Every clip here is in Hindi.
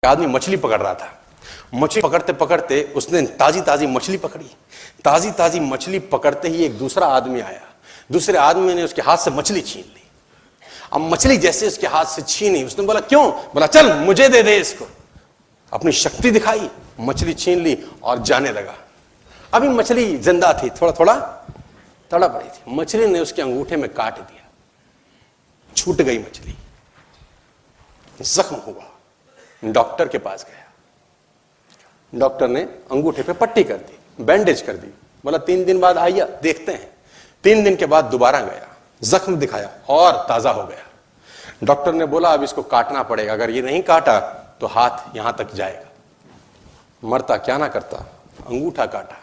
आदमी मछली पकड़ रहा था। मछली पकड़ते पकड़ते उसने ताजी ताजी मछली पकड़ी। ताजी ताजी मछली पकड़ते ही एक दूसरा आदमी आया। दूसरे आदमी ने उसके हाथ से मछली छीन ली। अब मछली जैसे उसके हाथ से छीनी, उसने बोला क्यों? बोला चल मुझे दे दे इसको। अपनी शक्ति दिखाई, मछली छीन ली और जाने लगा। अभी मछली जिंदा थी, थोड़ा थोड़ा तड़प रही थी। मछली ने उसके अंगूठे में काट दिया, छूट गई मछली, जख्म हुआ। डॉक्टर के पास गया। डॉक्टर ने अंगूठे पे पट्टी कर दी, बैंडेज कर दी। बोला 3 दिन बाद आइए देखते हैं। 3 दिन के बाद दोबारा गया, जख्म दिखाया और ताजा हो गया। डॉक्टर ने बोला अब इसको काटना पड़ेगा, अगर ये नहीं काटा तो हाथ यहां तक जाएगा। मरता क्या ना करता, अंगूठा काटा,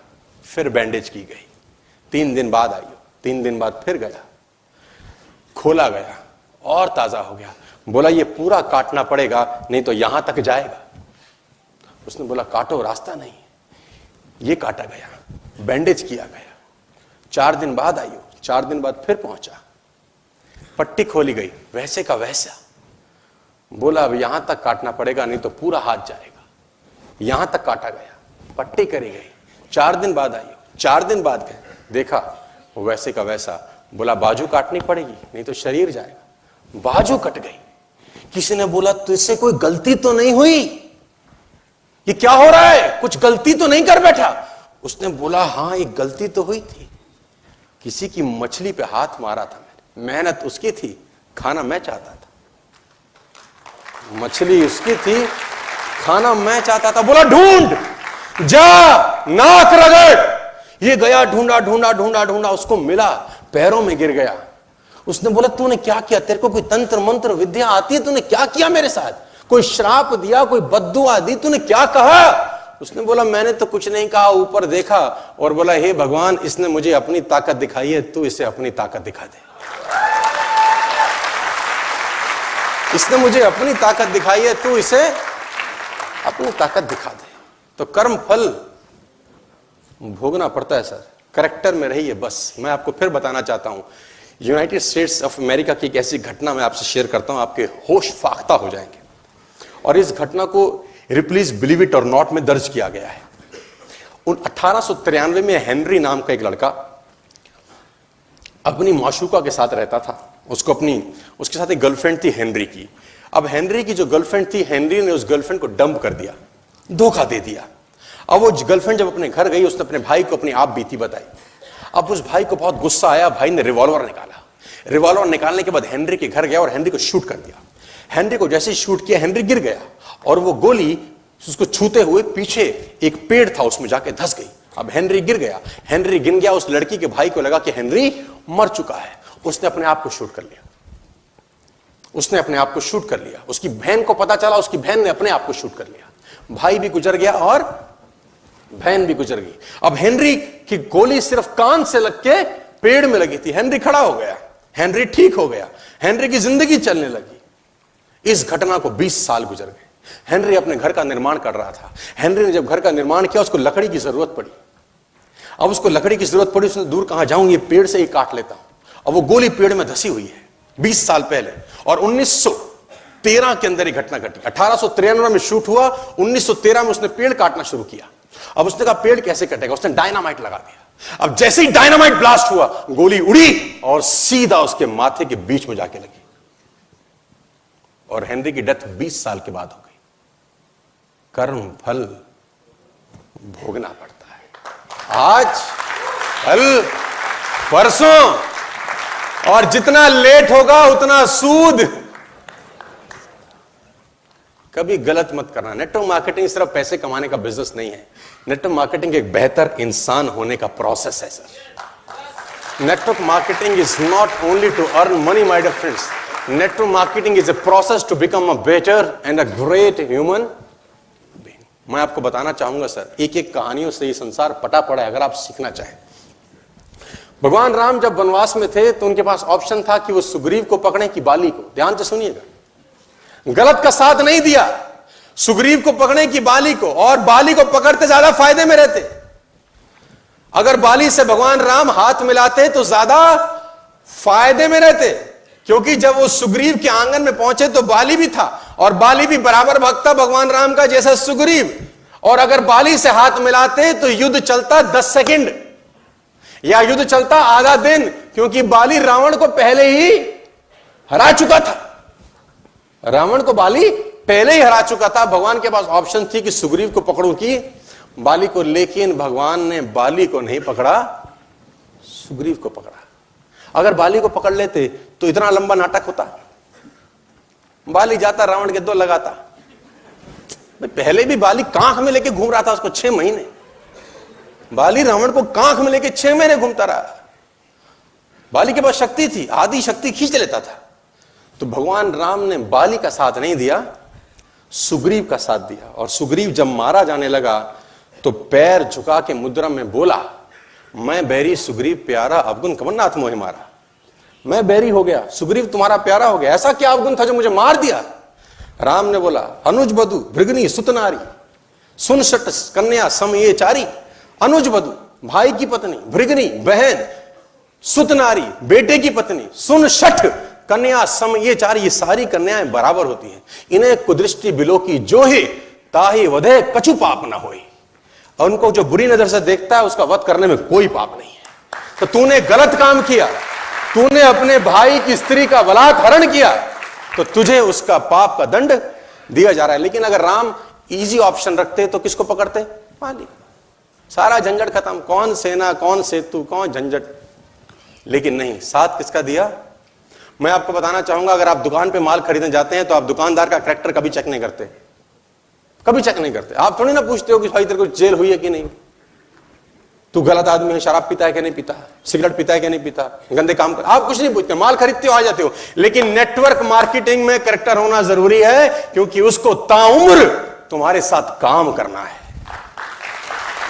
फिर बैंडेज की गई। 3 दिन बाद आइयो। 3 दिन बाद फिर गया, खोला गया और ताजा हो गया। बोला ये पूरा काटना पड़ेगा नहीं तो यहां तक जाएगा। उसने बोला काटो, रास्ता नहीं। ये काटा गया, बैंडेज किया गया। 4 दिन बाद आइयो। 4 दिन बाद फिर पहुंचा, पट्टी खोली गई, वैसे का वैसा। बोला अब यहां तक काटना पड़ेगा नहीं तो पूरा हाथ जाएगा। यहां तक काटा गया, पट्टी करी गई। 4 दिन बाद आइयो। 4 दिन बाद गए, देखा वैसे का वैसा। बोला बाजू काटनी पड़ेगी नहीं तो शरीर जाएगा। बाजू कट गई। किसी ने बोला तुझसे कोई गलती तो नहीं हुई? ये क्या हो रहा है? कुछ गलती तो नहीं कर बैठा? उसने बोला हाँ एक गलती तो हुई थी। किसी की मछली पे हाथ मारा था मैंने। मेहनत उसकी थी, खाना मैं चाहता था। मछली उसकी थी, खाना मैं चाहता था। बोला ढूंढ, जा, नाक रगड़। ये गया, ढूंढा ढूंढा ढूंढा ढूंढा, उसको मिला, पैरों में गिर गया। उसने बोला तूने क्या किया? तेरे को कोई तंत्र मंत्र विद्या आती है? तूने क्या किया मेरे साथ? कोई श्राप दिया, कोई बद्दुआ दी? तूने क्या कहा? उसने बोला मैंने तो कुछ नहीं कहा, ऊपर देखा और बोला हे भगवान इसने मुझे अपनी ताकत दिखाई है, तू इसे अपनी ताकत दिखा दे। इसने मुझे अपनी ताकत दिखाई है, तू इसे अपनी ताकत दिखा दे। तो कर्म फल भोगना पड़ता है सर, करेक्टर में रहिए बस। मैं आपको फिर बताना चाहता हूं, यूनाइटेड स्टेट्स ऑफ अमेरिका की एक ऐसी घटना मैं आपसे शेयर करता हूं, आपके होश फाख्ता हो जाएंगे। और इस घटना को रिप्लीज बिलीव इट और नॉट में दर्ज किया गया है। 1893 में हेनरी नाम का एक लड़का अपनी माशूका के साथ रहता था। उसके साथ एक गर्लफ्रेंड थी हेनरी की। अब हेनरी की जो गर्लफ्रेंड थी, हेनरी ने उस गर्लफ्रेंड को डंप कर दिया, धोखा दे दिया। अब वो गर्लफ्रेंड जब अपने घर गई, उसने अपने भाई को अपनी आप बीती बताई। अब उस भाई को बहुत गुस्सा आया। भाई ने रिवॉल्वर निकाला। रिवॉल्वर निकालने के बाद हेनरी के घर गया और हेनरी को शूट कर दिया। हेनरी को जैसे ही शूट किया, हेनरी गिर गया और वो गोली उसको छूते हुए पीछे एक पेड़ था उसमें जाके धंस गई। अब हेनरी गिर गया। हेनरी गिर गया। उस लड़की के भाई को लगा कि हेनरी मर चुका है। उसने अपने आप को शूट कर लिया। उसने अपने आप को शूट कर लिया। उसकी बहन को पता चला, उसकी बहन ने अपने आप को शूट कर लिया। भाई भी गुजर गया और बहन भी गुजर गई। अब हेनरी की गोली सिर्फ कान से लग के पेड़ में लगी थी। हेनरी खड़ा हो गया, हेनरी ठीक हो गया, हेनरी की जिंदगी चलने लगी। इस घटना को 20 साल गुजर गए। हेनरी अपने घर का निर्माण कर रहा था। हेनरी ने जब घर का निर्माण किया, उसको लकड़ी की जरूरत पड़ी। अब उसको लकड़ी की जरूरत पड़ी, उसने दूर कहां जाऊं, ये पेड़ से ही काट लेता हूं। अब वो गोली पेड़ में धसी हुई है 20 साल पहले। और 1913 के अंदर ये घटना घटी। 1893 में शूट हुआ, 1913 में उसने पेड़ काटना शुरू किया। अब उसने कहा पेड़ कैसे कटेगा? उसने डायनामाइट लगा दिया। अब जैसे ही डायनामाइट ब्लास्ट हुआ, गोली उड़ी और सीधा उसके माथे के बीच में जाके लगी और हेनरी की डेथ 20 साल के बाद हो गई। कर्म फल भोगना पड़ता है, आज कल परसों, और जितना लेट होगा उतना सूद। कभी गलत मत करना। नेटवर्क मार्केटिंग सिर्फ पैसे कमाने का बिजनेस नहीं है। नेटवर्क मार्केटिंग एक बेहतर इंसान होने का प्रोसेस है sir. Network marketing is not only to earn money my dear friends. Network marketing is a process to become a better and a great human being. मैं आपको बताना चाहूंगा सर, एक एक कहानियों से ये संसार पटा पड़ा है। अगर आप सीखना चाहें, भगवान राम जब वनवास में थे तो उनके पास ऑप्शन था कि वो सुग्रीव को पकड़े कि बाली को। ध्यान से सुनिएगा, गलत का साथ नहीं दिया। सुग्रीव को पकड़े कि बाली को, और बाली को पकड़ते ज्यादा फायदे में रहते। अगर बाली से भगवान राम हाथ मिलाते तो ज्यादा फायदे में रहते। क्योंकि जब वो सुग्रीव के आंगन में पहुंचे तो बाली भी था, और बाली भी बराबर भक्त था भगवान राम का जैसा सुग्रीव। और अगर बाली से हाथ मिलाते तो युद्ध चलता 10 सेकंड या युद्ध चलता आधा दिन, क्योंकि बाली रावण को पहले ही हरा चुका था। रावण को बाली पहले ही हरा चुका था। भगवान के पास ऑप्शन थी कि सुग्रीव को पकड़ूं कि बाली को, लेकिन भगवान ने बाली को नहीं पकड़ा, सुग्रीव को पकड़ा। अगर बाली को पकड़ लेते तो इतना लंबा नाटक होता। बाली जाता रावण के 2 लगाता। पहले भी बाली कांख में लेके घूम रहा था उसको 6 महीने। बाली रावण को कांख में लेके 6 महीने घूमता रहा। बाली के पास शक्ति थी, आदि शक्ति खींच लेता था। तो भगवान राम ने बाली का साथ नहीं दिया, सुग्रीव का साथ दिया। और सुग्रीव जब मारा जाने लगा तो पैर झुका के मुद्रा में बोला, मैं बैरी सुग्रीव प्यारा, अवगुण कमरनाथ मोहि मारा। मैं बैरी हो गया, सुग्रीव तुम्हारा प्यारा हो गया। ऐसा क्या अवगुण था जो मुझे मार दिया? राम ने बोला, अनुज बधु भृगनी सुतनारी, सुन शट कन्या सम ये चारी। अनुज बधु भाई की पत्नी, भृगनी बहन, सुतनारी बेटे की पत्नी, सुन शठ कन्या सम ये चारी, ये सारी कन्याएं बराबर होती हैं। इन्हें कुदृष्टि बिलो की जो है ताही वधे कछु पाप ना होई। और उनको जो बुरी नजर से देखता है उसका वध करने में कोई पाप नहीं है। तो तूने गलत काम किया, तूने अपने भाई की स्त्री का बलात्कार किया, तो तुझे उसका पाप का दंड दिया जा रहा है। लेकिन अगर राम इजी ऑप्शन रखते तो किसको पकड़ते? बाली। सारा झंझट खत्म, कौन सेना, कौन सेतु, कौन झंझट। लेकिन नहीं, साथ किसका दिया? मैं आपको बताना चाहूंगा, अगर आप दुकान पे माल खरीदने जाते हैं तो आप दुकानदार का कैरेक्टर कभी चेक नहीं करते, कभी चेक नहीं करते। आप थोड़ी ना पूछते हो कि भाई तेरे को जेल हुई है कि नहीं, तू गलत आदमी है, शराब पीता है कि नहीं पीता, सिगरेट पीता है कि नहीं पीता, गंदे काम कर, आप कुछ नहीं पूछते, माल खरीदते हो आ जाते हो। लेकिन नेटवर्क मार्केटिंग में कैरेक्टर होना जरूरी है, क्योंकि उसको ताउम्र तुम्हारे साथ काम करना है।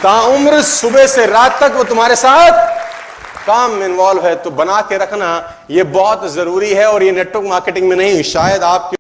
ताउम्र सुबह से रात तक वो तुम्हारे साथ काम में इन्वॉल्व है। तो बना के रखना ये बहुत जरूरी है। और ये नेटवर्क मार्केटिंग में नहीं, शायद आपके